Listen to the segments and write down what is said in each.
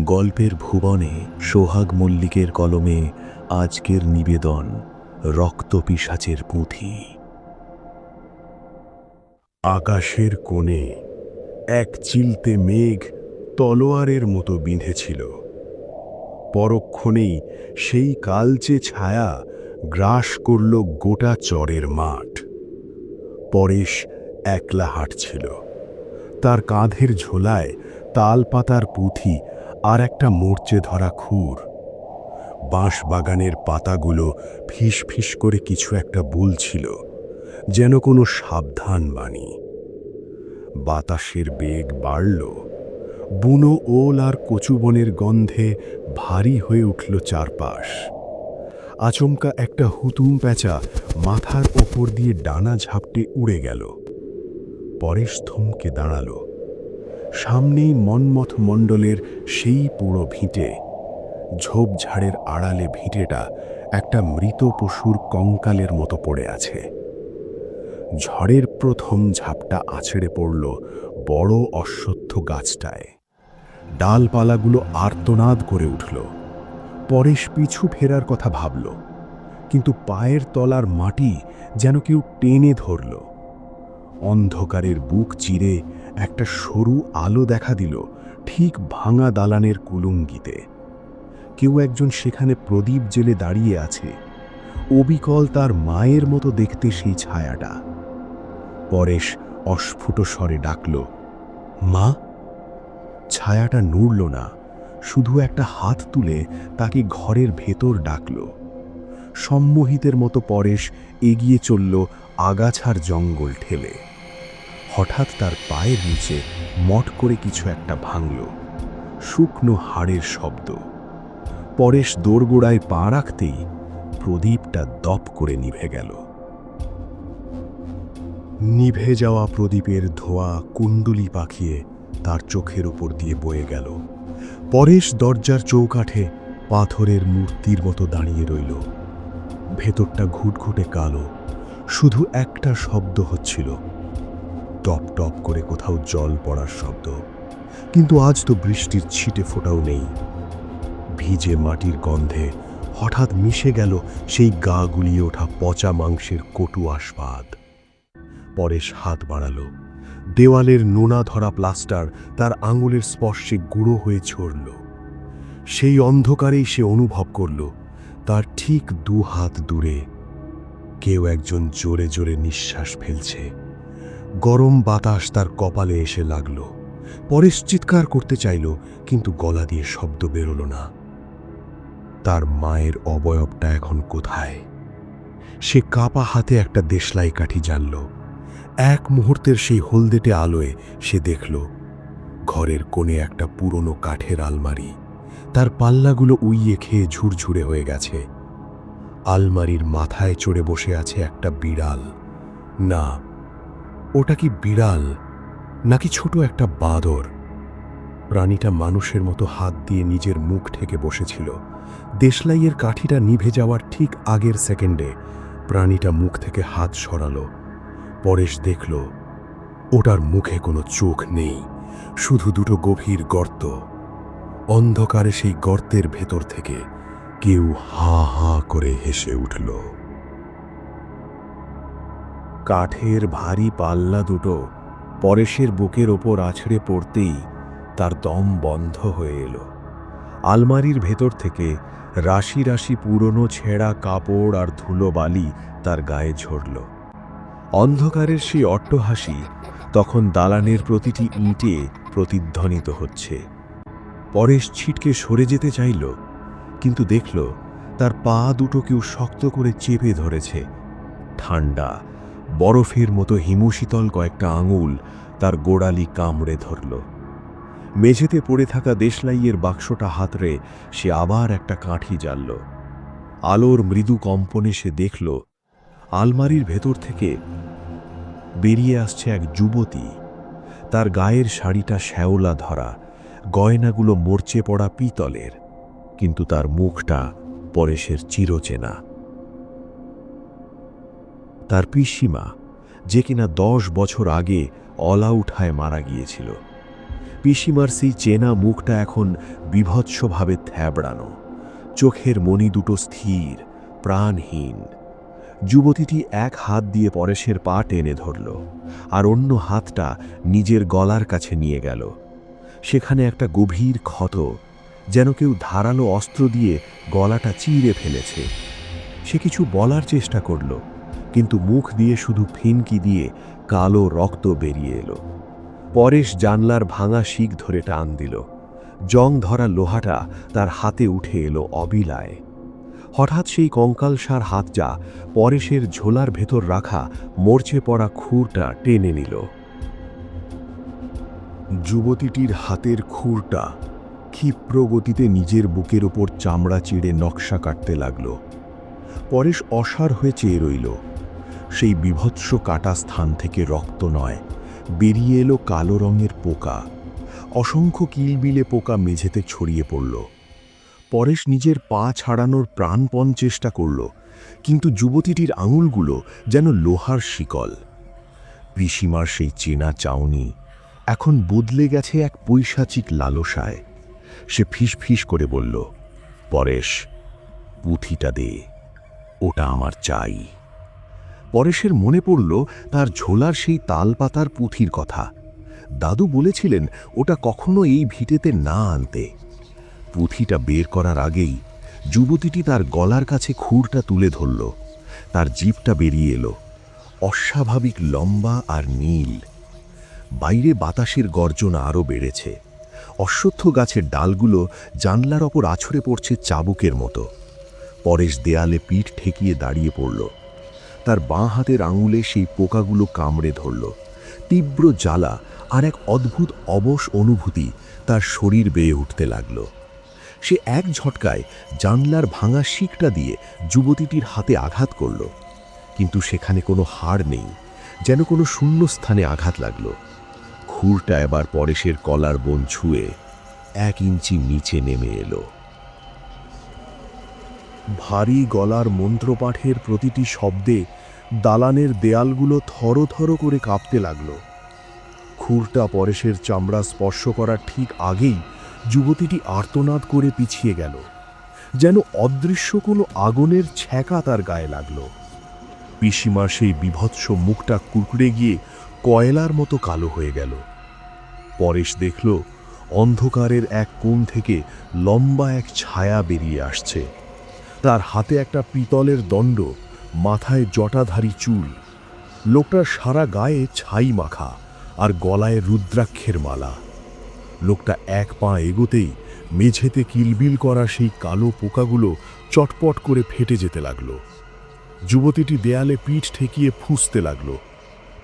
গল্পের ভুবনে সোহাগ মল্লিকের কলমে আজকের নিবেদন রক্তপিশাচের পুঁথি। আকাশের কোণে এক চিলতে মেঘ তলোয়ারের মতো বিঁধেছিল। পরক্ষণেই সেই কালচে ছায়া গ্রাস করল গোটা চরের মাঠ। পরেশ একলা হাঁটছিল। তার কাঁধের ঝোলায় তালপাতার পুঁথি আর একটা মরচে ধরা খুর। বাঁশবাগানের পাতাগুলো ফিস ফিস করে কিছু একটা বলছিল, যেন কোনো সাবধান বাণী। বাতাসের বেগ বাড়ল। বুনো ওল আর কচুবনের গন্ধে ভারী হয়ে উঠল চারপাশ। আচমকা একটা হুতুম প্যাঁচা মাথার ওপর দিয়ে ডানা ঝাপটে উড়ে গেল। পরেশ থমকে দাঁড়াল। সামনেই মন্মথ মণ্ডলের সেই পুরো ভিটে। ঝোপঝাড়ের আড়ালে ভিটেটা একটা মৃত পশুর কঙ্কালের মতো পড়ে আছে। ঝড়ের প্রথম ঝাপটা আছড়ে পড়ল বড় অশ্বত্থ গাছটায়। ডালপালাগুলো আর্তনাদ করে উঠল। পরেশ পিছু ফেরার কথা ভাবল, কিন্তু পায়ের তলার মাটি যেন কেউ টেনে ধরল। অন্ধকারের বুক চিরে একটা সরু আলো দেখা দিল ঠিক ভাঙা দালানের কুলুঙ্গিতে। কেউ একজন সেখানে প্রদীপ জেলে দাঁড়িয়ে আছে। অবিকল তার মায়ের মতো দেখতে সেই ছায়াটা। পরেশ অস্ফুট স্বরে ডাকল, মা। ছায়াটা নড়ল না, শুধু একটা হাত তুলে তাকে ঘরের ভেতর ডাকল। সম্মোহিতের মতো পরেশ এগিয়ে চলল আগাছার জঙ্গল ঠেলে। হঠাৎ তার পায়ের নিচে মট করে কিছু একটা ভাঙল। শুকনো হাড়ের শব্দ। পরেশ দোরগোড়ায় পা রাখতেই প্রদীপটা দপ করে নিভে গেল। নিভে যাওয়া প্রদীপের ধোঁয়া কুণ্ডুলি পাকিয়ে তার চোখের উপর দিয়ে বয়ে গেল। পরেশ দরজার চৌকাঠে পাথরের মূর্তির মতো দাঁড়িয়ে রইল। ভেতরটা ঘুটঘুটে কালো। শুধু একটা শব্দ হচ্ছিল, টপ টপ করে কোথাও জল পড়ার শব্দ। কিন্তু আজ তো বৃষ্টির ছিটে ফোঁটাও নেই। ভিজে মাটির গন্ধে হঠাৎ মিশে গেল সেই গা গুলিয়ে ওঠা পচা মাংসের কটু আস্বাদ। পরেশ হাত বাড়াল। দেওয়ালের নোনা ধরা প্লাস্টার তার আঙুলের স্পর্শে গুঁড়ো হয়ে ছড়ল। সেই অন্ধকারেই সে অনুভব করল, তার ঠিক 2 হাত দূরে কেউ একজন জোরে জোরে নিঃশ্বাস ফেলছে। গরম বাতাস তার কপালে এসে লাগল। পরেশ চিৎকার করতে চাইল, কিন্তু গলা দিয়ে শব্দ বেরোল না। তার মায়ের অবয়বটা এখন কোথায়? সে কাপা হাতে একটা দেশলাই কাঠি জ্বালল। এক মুহূর্তের সেই হলদেটে আলোয় সে দেখল ঘরের কোণে একটা পুরনো কাঠের আলমারি। তার পাল্লাগুলো উইয়ে খেয়ে ঝুরঝুরে হয়ে গেছে। আলমারির মাথায় চড়ে বসে আছে একটা বিড়াল। না, ওটা কি বিড়াল নাকি ছোট একটা বাঁদর? প্রাণীটা মানুষের মতো হাত দিয়ে নিজের মুখ ঢেকে বসেছিল। দেশলাইয়ের কাঠিটা নিভে যাওয়ার ঠিক আগের সেকেন্ডে প্রাণীটা মুখ থেকে হাত সরালো। পরেশ দেখল ওটার মুখে কোনো চোখ নেই, শুধু 2 গভীর গর্ত। অন্ধকারে সেই গর্তের ভেতর থেকে কেউ হা হা করে হেসে উঠল। কাঠের ভারী পাল্লা দুটো পরেশের বুকের ওপর আছড়ে পড়তেই তার দম বন্ধ হয়ে এলো। আলমারির ভেতর থেকে রাশি রাশি পুরনো ছেঁড়া কাপড় আর ধুলোবালি তার গায়ে ঝরল। অন্ধকারের সেই অট্টহাসি তখন দালানের প্রতিটি ইঁটে প্রতিধ্বনিত হচ্ছে। পরেশ ছিটকে সরে যেতে চাইল, কিন্তু দেখল তার পা দুটো কেউ শক্ত করে চেপে ধরেছে। ঠান্ডা বরফের মতো হিমশীতল কয়েকটা আঙুল তার গোড়ালি কামড়ে ধরল। মেঝেতে পড়ে থাকা দেশলাইয়ের বাক্সটা হাতড়ে সে আবার একটা কাঠি জ্বালল। আলোর মৃদু কম্পনে সে দেখল আলমারির ভেতর থেকে বেরিয়ে আসছে এক যুবতী। তার গায়ের শাড়িটা শ্যাওলা ধরা, গয়নাগুলো মরচে পড়া পিতলের, কিন্তু তার মুখটা পরেশের চিরচেনা। তার পিসিমা, যে কিনা 10 বছর আগে অলাউঠায় মারা গিয়েছিল। পিসিমার সেই চেনা মুখটা এখন বিভৎসভাবে থ্যাবড়ানো, চোখের মণি দুটো স্থির, প্রাণহীন। যুবতীটি এক হাত দিয়ে পরেশের পা টেনে ধরল, আর অন্য হাতটা নিজের গলার কাছে নিয়ে গেল। সেখানে একটা গভীর ক্ষত, যেন কেউ ধারালো অস্ত্র দিয়ে গলাটা চিরে ফেলেছে। সে কিছু বলার চেষ্টা করল, কিন্তু মুখ দিয়ে শুধু ফিনকি দিয়ে কালো রক্ত বেরিয়ে এলো। পরেশ জানলার ভাঙা শিক ধরে টান দিল। জং ধরা লোহাটা তার হাতে উঠে এলো অবিলায়। হঠাৎ সেই কঙ্কালসার হাতটা পরেশের ঝোলার ভেতর রাখা মরচে পড়া খুরটা টেনে নিল। যুবতীটির হাতের খুরটা ক্ষিপ্র গতিতে নিজের বুকের ওপর চামড়া চিড়ে নকশা কাটতে লাগল। পরেশ অসাড় হয়ে চেয়ে রইল। সেই বিভৎস কাটা স্থান থেকে রক্ত নয়, বেরিয়ে এলো কালো রঙের পোকা। অসংখ্য কিলবিলে পোকা মেঝেতে ছড়িয়ে পড়ল। পরেশ নিজের পা ছাড়ানোর প্রাণপণ চেষ্টা করল, কিন্তু যুবতীটির আঙুলগুলো যেন লোহার শিকল। পিসিমার সেই চেনা চাউনি এখন বদলে গেছে এক পৈশাচিক লালসায়। সে ফিসফিস করে বলল, পরেশ, পুঁথিটা দে, ওটা আমার চাই। পরেশের মনে পড়ল তার ঝোলার সেই তালপাতার পুঁথির কথা। দাদু বলেছিলেন ওটা কখনো এই ভিটেতে না আনতে। পুঁথিটা বের করার আগেই যুবতীটি তার গলার কাছে খুরটা তুলে ধরল। তার জিভটা বেরিয়ে এলো, অস্বাভাবিক লম্বা আর নীল। বাইরে বাতাসের গর্জনা আরও বেড়েছে। অশ্বত্থ গাছের ডালগুলো জানলার ওপর আছড়ে পড়ছে চাবুকের মতো। পরেশ দেয়ালে পিঠ ঠেকিয়ে দাঁড়িয়ে পড়ল। তার বাঁ হাতের আঙুলে সেই পোকাগুলো কামড়ে ধরল। তীব্র জ্বালা আর এক অদ্ভুত অবশ অনুভূতি তার শরীর বেয়ে উঠতে লাগল। সে এক ঝটকায় জানলার ভাঙা শিকটা দিয়ে যুবতীটির হাতে আঘাত করল, কিন্তু সেখানে কোনো হাড় নেই, যেন কোনো শূন্যস্থানে আঘাত লাগল। খুরটা এবার পরেশের কলার বোন ছুঁয়ে 1 ইঞ্চি নিচে নেমে এলো। ভারী গলার মন্ত্রপাঠের প্রতিটি শব্দে দালানের দেয়ালগুলো থরথর করে কাঁপতে লাগল। খুরটা পরেশের চামড়া স্পর্শ করার ঠিক আগেই যুবতীটি আর্তনাদ করে পিছিয়ে গেল, যেন অদৃশ্য কোনো আগুনের ছ্যাঁকা তার গায়ে লাগল। পিসিমার সেই বিভৎস মুখটা কুঁকড়ে গিয়ে কয়লার মতো কালো হয়ে গেল। পরেশ দেখল অন্ধকারের এক কোণ থেকে লম্বা এক ছায়া বেরিয়ে আসছে। তার হাতে একটা পিতলের দণ্ড, মাথায় জটাধারী চুল। লোকটার সারা গায়ে ছাই মাখা আর গলায় রুদ্রাক্ষের মালা। লোকটা এক পা এগোতেই মেঝেতে কিলবিল করা সেই কালো পোকাগুলো চটপট করে ফেটে যেতে লাগল। যুবতীটি দেয়ালে পিঠ ঠেকিয়ে ফুঁসতে লাগল।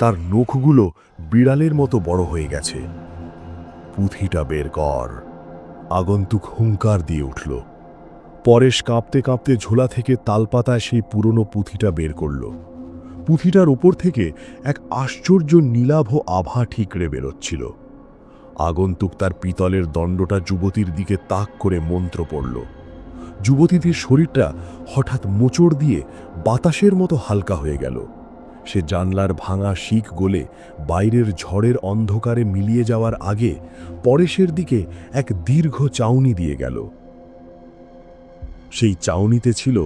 তার নখগুলো বিড়ালের মতো বড় হয়ে গেছে। পুঁথিটা বের কর, আগন্তুক হুঙ্কার দিয়ে উঠল। পরেশ কাঁপতে কাঁপতে ঝোলা থেকে তালপাতায় সেই পুরনো পুঁথিটা বের করল। পুঁথিটার উপর থেকে এক আশ্চর্য নীলাভ আভা ঠিকরে বেরোচ্ছিল। আগন্তুক তার পিতলের দণ্ডটা যুবতীর দিকে তাক করে মন্ত্র পড়ল। যুবতীটির শরীরটা হঠাৎ মোচড় দিয়ে বাতাসের মতো হালকা হয়ে গেল। সে জানলার ভাঙা শিক গলে বাইরের ঝড়ের অন্ধকারে মিলিয়ে যাওয়ার আগে পরেশের দিকে এক দীর্ঘ চাউনি দিয়ে গেল। সেই চাউনিতে ছিল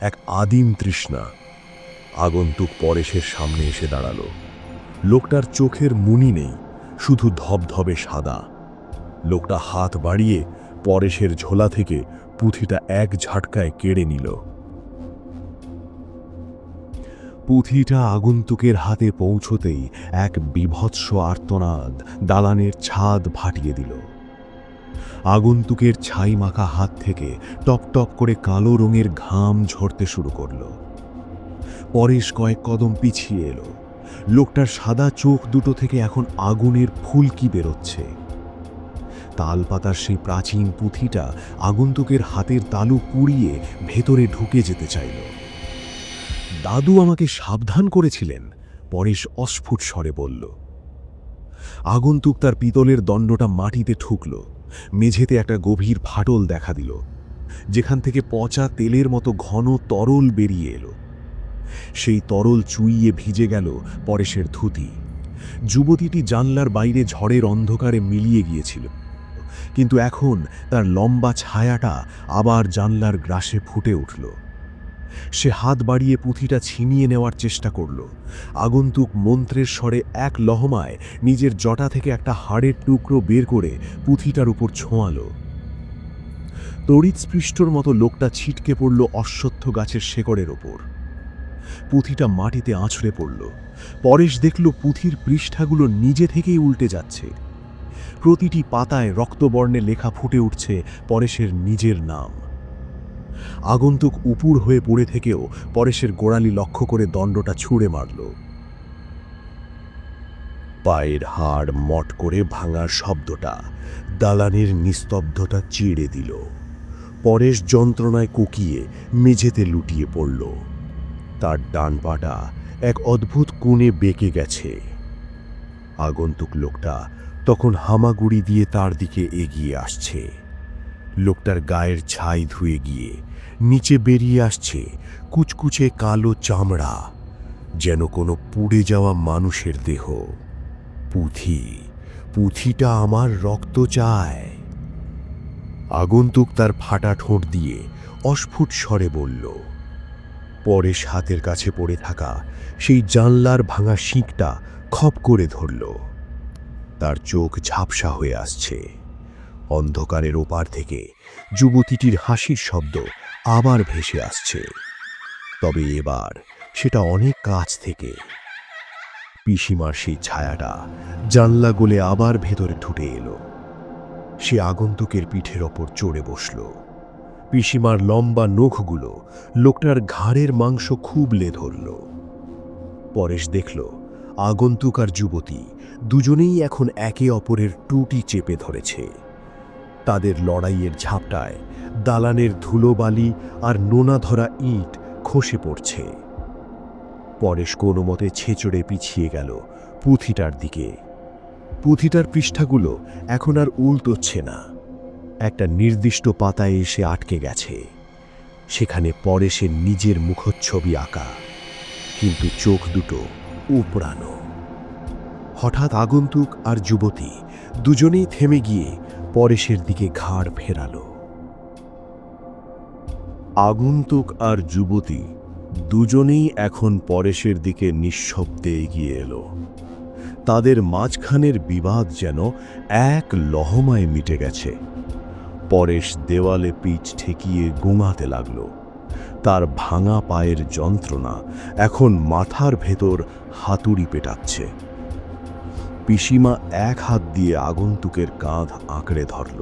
এক আদিম তৃষ্ণা। আগন্তুক পরেশের সামনে এসে দাঁড়াল। লোকটার চোখের মুনি নেই, শুধু ধবধবে সাদা। লোকটা হাত বাড়িয়ে পরেশের ঝোলা থেকে পুঁথিটা এক ঝাটকায় কেড়ে নিল। পুঁথিটা আগন্তুকের হাতে পৌঁছতেই এক বিভৎস আর্তনাদ দালানের ছাদ ফাটিয়ে দিল। আগন্তুকের ছাই মাখা হাত থেকে টপটপ করে কালো রঙের ঘাম ঝরতে শুরু করল। পরেশ কয়েক কদম পিছিয়ে এলো। লোকটার সাদা চোখ দুটো থেকে এখন আগুনের ফুলকি বেরোচ্ছে। তালপাতার সেই প্রাচীন পুঁথিটা আগন্তুকের হাতের তালু পুড়িয়ে ভেতরে ঢুকে যেতে চাইল। দাদু আমাকে সাবধান করেছিলেন, পরেশ অস্ফুট স্বরে বলল। আগন্তুক তার পিতলের দণ্ডটা মাটিতে ঠুকল। মেঝেতে একটা গভীর ফাটল দেখা দিল, যেখান থেকে পচা তেলের মতো ঘন তরল বেরিয়ে এলো। সেই তরল চুইয়ে ভিজে গেল পরেশের ধুতি। যুবতীটি জানলার বাইরে ঝড়ের অন্ধকারে মিলিয়ে গিয়েছিল, কিন্তু এখন তার লম্বা ছায়াটা আবার জানলার গ্রাসে ফুটে উঠল। সে হাত বাড়িয়ে পুঁথিটা ছিনিয়ে নেওয়ার চেষ্টা করল। আগন্তুক মন্ত্রের স্বরে এক লহমায় নিজের জটা থেকে একটা হাড়ের টুকরো বের করে পুঁথিটার উপর ছোঁয়ালো। তড়িৎস্পৃষ্টর মতো লোকটা ছিটকে পড়ল অশ্বত্থ গাছের শেকড়ের ওপর। পুঁথিটা মাটিতে আছড়ে পড়ল। পরেশ দেখল পুঁথির পৃষ্ঠাগুলো নিজে থেকেই উল্টে যাচ্ছে। প্রতিটি পাতায় রক্তবর্ণে লেখা ফুটে উঠছে পরেশের নিজের নাম। আগন্তুক উপুড় হয়ে পড়ে থেকেও পরেশের গোড়ালি লক্ষ্য করে দণ্ডটা ছুঁড়ে মারল। পায়ের হাড় মট করে ভাঙার শব্দটা দালানের নিস্তব্ধতা চিড়ে দিল। পরেশ যন্ত্রণায় কুকিয়ে মেঝেতে লুটিয়ে পড়ল। তার ডান পাটা এক অদ্ভুত কোণে বেঁকে গেছে। আগন্তুক লোকটা তখন হামাগুড়ি দিয়ে তার দিকে এগিয়ে আসছে। লোকটার গায়ের ছাই ধুয়ে গিয়ে নিচে বেরিয়ে আসছে কুচকুচে কালো চামড়া, যেন কোনো পুড়ে যাওয়া মানুষের দেহ। পুঁথিটা আমার রক্ত চায়। আগন্তুক তার ফাটা ঠোঁট দিয়ে অস্ফুট স্বরে বলল। পরেশ হাতের কাছে পড়ে থাকা সেই জানলার ভাঙা শিকটা খপ করে ধরল। তার চোখ ঝাপসা হয়ে আসছে। অন্ধকারের ওপার থেকে যুবতীটির হাসির শব্দ আবার ভেসে আসছে, তবে এবার সেটা অনেক কাছ থেকে। পিসিমার সেই ছায়াটা জানলা গলে আবার ভেতরে ঢুকে এলো। সে আগন্তুকের পিঠের ওপর চড়ে বসল। পিসিমার লম্বা নখগুলো লোকটার ঘাড়ের মাংস খুবলে ধরল। পরেশ দেখল আগন্তুক আর যুবতী দুজনেই এখন একে অপরের টুটি চেপে ধরেছে। তাদের লড়াইয়ের ঝাপটায় দালানের ধুলোবালি আর নোনা ধরা ইট খসে পড়ছে। পরেশ কোনো মতে ছেঁচড়ে পিছিয়ে গেল পুঁথিটার দিকে। পুঁথিটার পৃষ্ঠাগুলো এখন আর উল্টোচ্ছে না, একটা নির্দিষ্ট পাতায় এসে আটকে গেছে। সেখানে পরেশের নিজের মুখচ্ছবি আঁকা, কিন্তু চোখ দুটো উপড়ানো। হঠাৎ আগন্তুক আর যুবতী দুজনেই থেমে গিয়ে পরেশের দিকে ঘাড় ফেরালো। আগন্তুক আর যুবতী দুজনেই এখন পরেশের দিকে নিঃশব্দে এগিয়ে এলো। তাদের মাঝখানের বিবাদ যেন এক লহমায় মিটে গেছে। পরেশ দেওয়ালে পিঠ ঠেকিয়ে গোঙাতে লাগল। তার ভাঙা পায়ের যন্ত্রণা এখন মাথার ভেতর হাতুড়ি পেটাচ্ছে। পিসিমা এক হাত দিয়ে আগন্তুকের কাঁধ আঁকড়ে ধরল,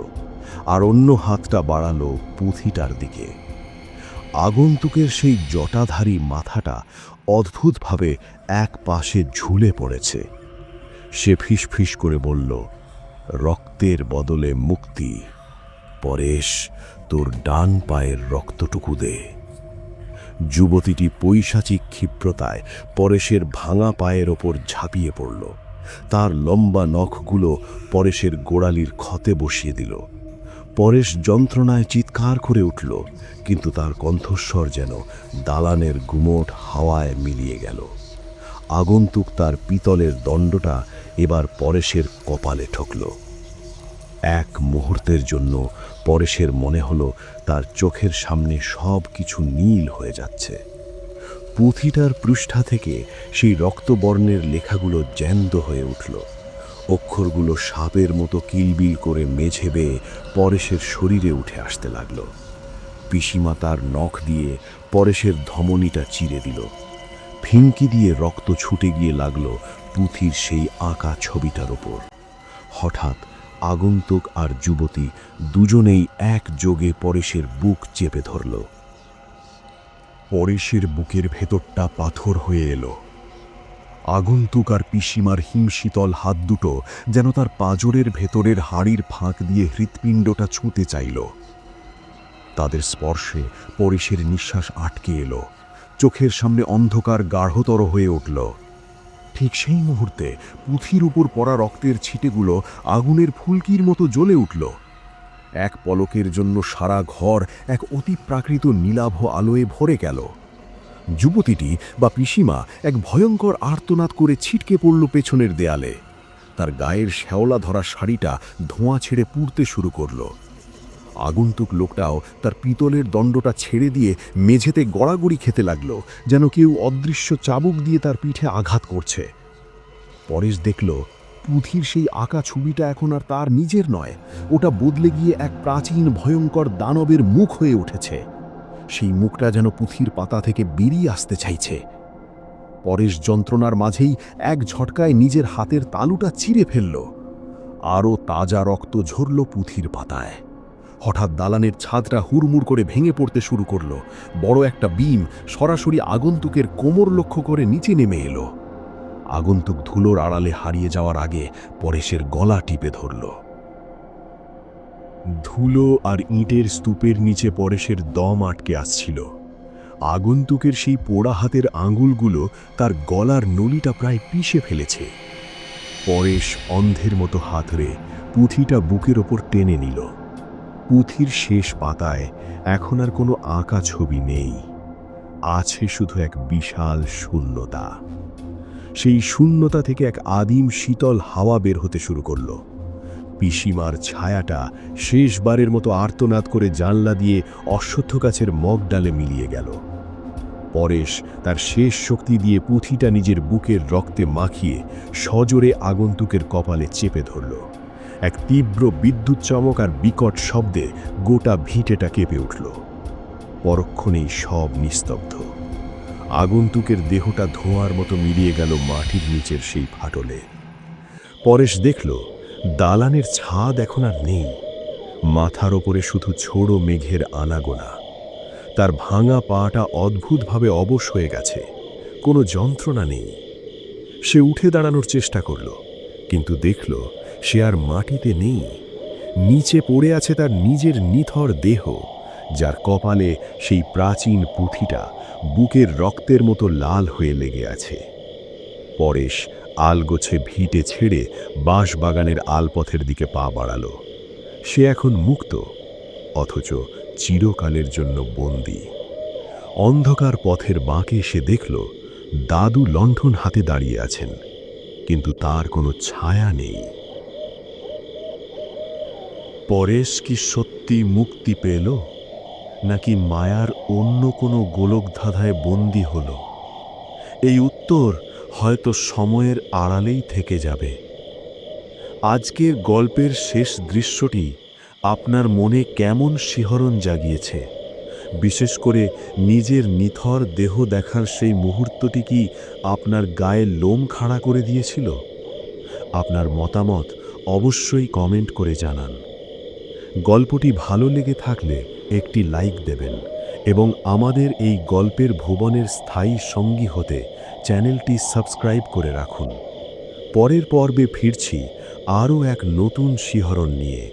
আর অন্য হাতটা বাড়ালো পুঁথিটার দিকে। আগন্তুকের সেই জটাধারী মাথাটা অদ্ভুতভাবে এক পাশে ঝুলে পড়েছে। সে ফিসফিস করে বলল, রক্তের বদলে মুক্তি। পরেশ, তোর ডান পায়ের রক্তটুকু দে। যুবতীটি পৈশাচিক ক্ষিপ্রতায় পরেশের ভাঙা পায়ের ওপর ঝাঁপিয়ে পড়ল। তার লম্বা নখগুলো পরেশের গোড়ালির ক্ষতে বসিয়ে দিল। পরেশ যন্ত্রণায় চিৎকার করে উঠল, কিন্তু তার কণ্ঠস্বর যেন দালানের গুমোট হাওয়ায় মিলিয়ে গেল। আগন্তুক তার পিতলের দণ্ডটা এবার পরেশের কপালে ঠকল। এক মুহূর্তের জন্য পরেশের মনে হলো তার চোখের সামনে সব কিছু নীল হয়ে যাচ্ছে। পুঁথিটার পৃষ্ঠা থেকে সেই রক্তবর্ণের লেখাগুলো জ্যান্ত হয়ে উঠল। অক্ষরগুলো সাপের মতো কিলবিল করে মেঝে বেয়ে পরেশের শরীরে উঠে আসতে লাগল। পিসিমা তার নখ দিয়ে পরেশের ধমনীটা চিরে দিল। ফিনকি দিয়ে রক্ত ছুটে গিয়ে লাগল পুঁথির সেই আঁকা ছবিটার ওপর। হঠাৎ আগন্তুক আর যুবতী দুজনেই একযোগে পরেশের বুক চেপে ধরল। পরেশের বুকের ভেতরটা পাথর হয়ে এলো। আগন্তুক আর পিসিমার হিমশীতল হাত দুটো যেন তার পাঁজরের ভেতরের হাড়ির ফাঁক দিয়ে হৃৎপিণ্ডটা ছুঁতে চাইল। তাদের স্পর্শে পরেশের নিঃশ্বাস আটকে এলো। চোখের সামনে অন্ধকার গাঢ়তর হয়ে উঠল। ঠিক সেই মুহূর্তে পুঁথির উপর পড়া রক্তের ছিটেগুলো আগুনের ফুলকির মতো জ্বলে উঠল। এক পলকের জন্য সারা ঘর এক অতি প্রাকৃত নীলাভ আলোয় ভরে গেল। যুবতীটি বা পিসিমা এক ভয়ঙ্কর আর্তনাদ করে ছিটকে পড়ল পেছনের দেয়ালে। তার গায়ের শ্যাওলা ধরা শাড়িটা ধোঁয়া ছেড়ে পুড়তে শুরু করল। আগন্তুক লোকটাও তার পিতলের দণ্ডটা ছেড়ে দিয়ে মেঝেতে গড়াগড়ি খেতে লাগল, যেন কেউ অদৃশ্য চাবুক দিয়ে তার পিঠে আঘাত করছে। পরেশ দেখল পুঁথির সেই আঁকা ছবিটা এখন আর তার নিজের নয়, ওটা বদলে গিয়ে এক প্রাচীন ভয়ঙ্কর দানবের মুখ হয়ে উঠেছে। সেই মুখটা যেন পুঁথির পাতা থেকে বেরিয়ে আসতে চাইছে। পরেশ যন্ত্রণার মাঝেই এক ঝটকায় নিজের হাতের তালুটা চিরে ফেলল। আরও তাজা রক্ত ঝরল পুঁথির পাতায়। হঠাৎ দালানের ছাদটা হুড়মুড় করে ভেঙে পড়তে শুরু করল। বড় একটা বিম সরাসরি আগন্তুকের কোমর লক্ষ্য করে নিচে নেমে এলো। আগন্তুক ধুলোর আড়ালে হারিয়ে যাওয়ার আগে পরেশের গলা টিপে ধরল। ধুলো আর ইটের স্তূপের নিচে পরেশের দম আটকে আসছিল। আগন্তুকের সেই পোড়া হাতের আঙুলগুলো তার গলার নলিটা প্রায় পিষে ফেলেছে। পরেশ অন্ধের মতো হাতড়ে পুঁথিটা বুকের ওপর টেনে নিল। পুঁথির শেষ পাতায় এখন আর কোনো আঁকা ছবি নেই, আছে শুধু এক বিশাল শূন্যতা। সেই শূন্যতা থেকে এক আদিম শীতল হাওয়া বের হতে শুরু করল। পিসিমার ছায়াটা শেষবারের মতো আর্তনাদ করে জানলা দিয়ে অশ্বত্থ গাছের মগডালে মিলিয়ে গেল। পরেশ তার শেষ শক্তি দিয়ে পুঁথিটা নিজের বুকের রক্তে মাখিয়ে সজোরে আগন্তুকের কপালে চেপে ধরল। এক তীব্র বিদ্যুৎ চমক আর বিকট শব্দে গোটা ভিটেটা কেঁপে উঠল। পরক্ষণেই সব নিস্তব্ধ। আগন্তুকের দেহটা ধোঁয়ার মতো মিলিয়ে গেল মাটির নিচের সেই ফাটলে। পরেশ দেখল দালানের ছাদ এখন আর নেই। মাথার ওপরে শুধু ছোড়ো মেঘের আনাগোনা। তার ভাঙা পাটা অদ্ভুতভাবে অবশ হয়ে গেছে, কোনো যন্ত্রণা নেই। সে উঠে দাঁড়ানোর চেষ্টা করল, কিন্তু দেখল সে আর মাটিতে নেই। নিচে পড়ে আছে তার নিজের নিথর দেহ, যার কপালে সেই প্রাচীন পুঁথিটা বুকের রক্তের মতো লাল হয়ে লেগে আছে। পরেশ আলগোছে ভিটে ছেড়ে বাঁশবাগানের আলপথের দিকে পা বাড়াল। সে এখন মুক্ত, অথচ চিরকালের জন্য বন্দী। অন্ধকার পথের বাঁকে সে দেখল দাদু লণ্ঠন হাতে দাঁড়িয়ে আছেন, কিন্তু তার কোনো ছায়া নেই। পরেশ কি সত্যি মুক্তি পেল, নাকি মায়ার অন্য কোনো গোলকধাঁধায় বন্দী হল? এই উত্তর হয়তো সময়ের আড়ালেই থেকে যাবে। আজকের গল্পের শেষ দৃশ্যটি আপনার মনে কেমন শিহরণ জাগিয়েছে? বিশেষ করে নিজের নিথর দেহ দেখার সেই মুহূর্তটি কি আপনার গায়ে লোম খাড়া করে দিয়েছিল? আপনার মতামত অবশ্যই কমেন্ট করে জানান। গল্পটি ভালো লেগে থাকলে একটি লাইক দেবেন এবং আমাদের এই গল্পের ভুবনের স্থায়ী সঙ্গী হতে চ্যানেলটি সাবস্ক্রাইব করে রাখুন। পরের পর্বে ফিরছি আরও এক নতুন শিহরণ নিয়ে।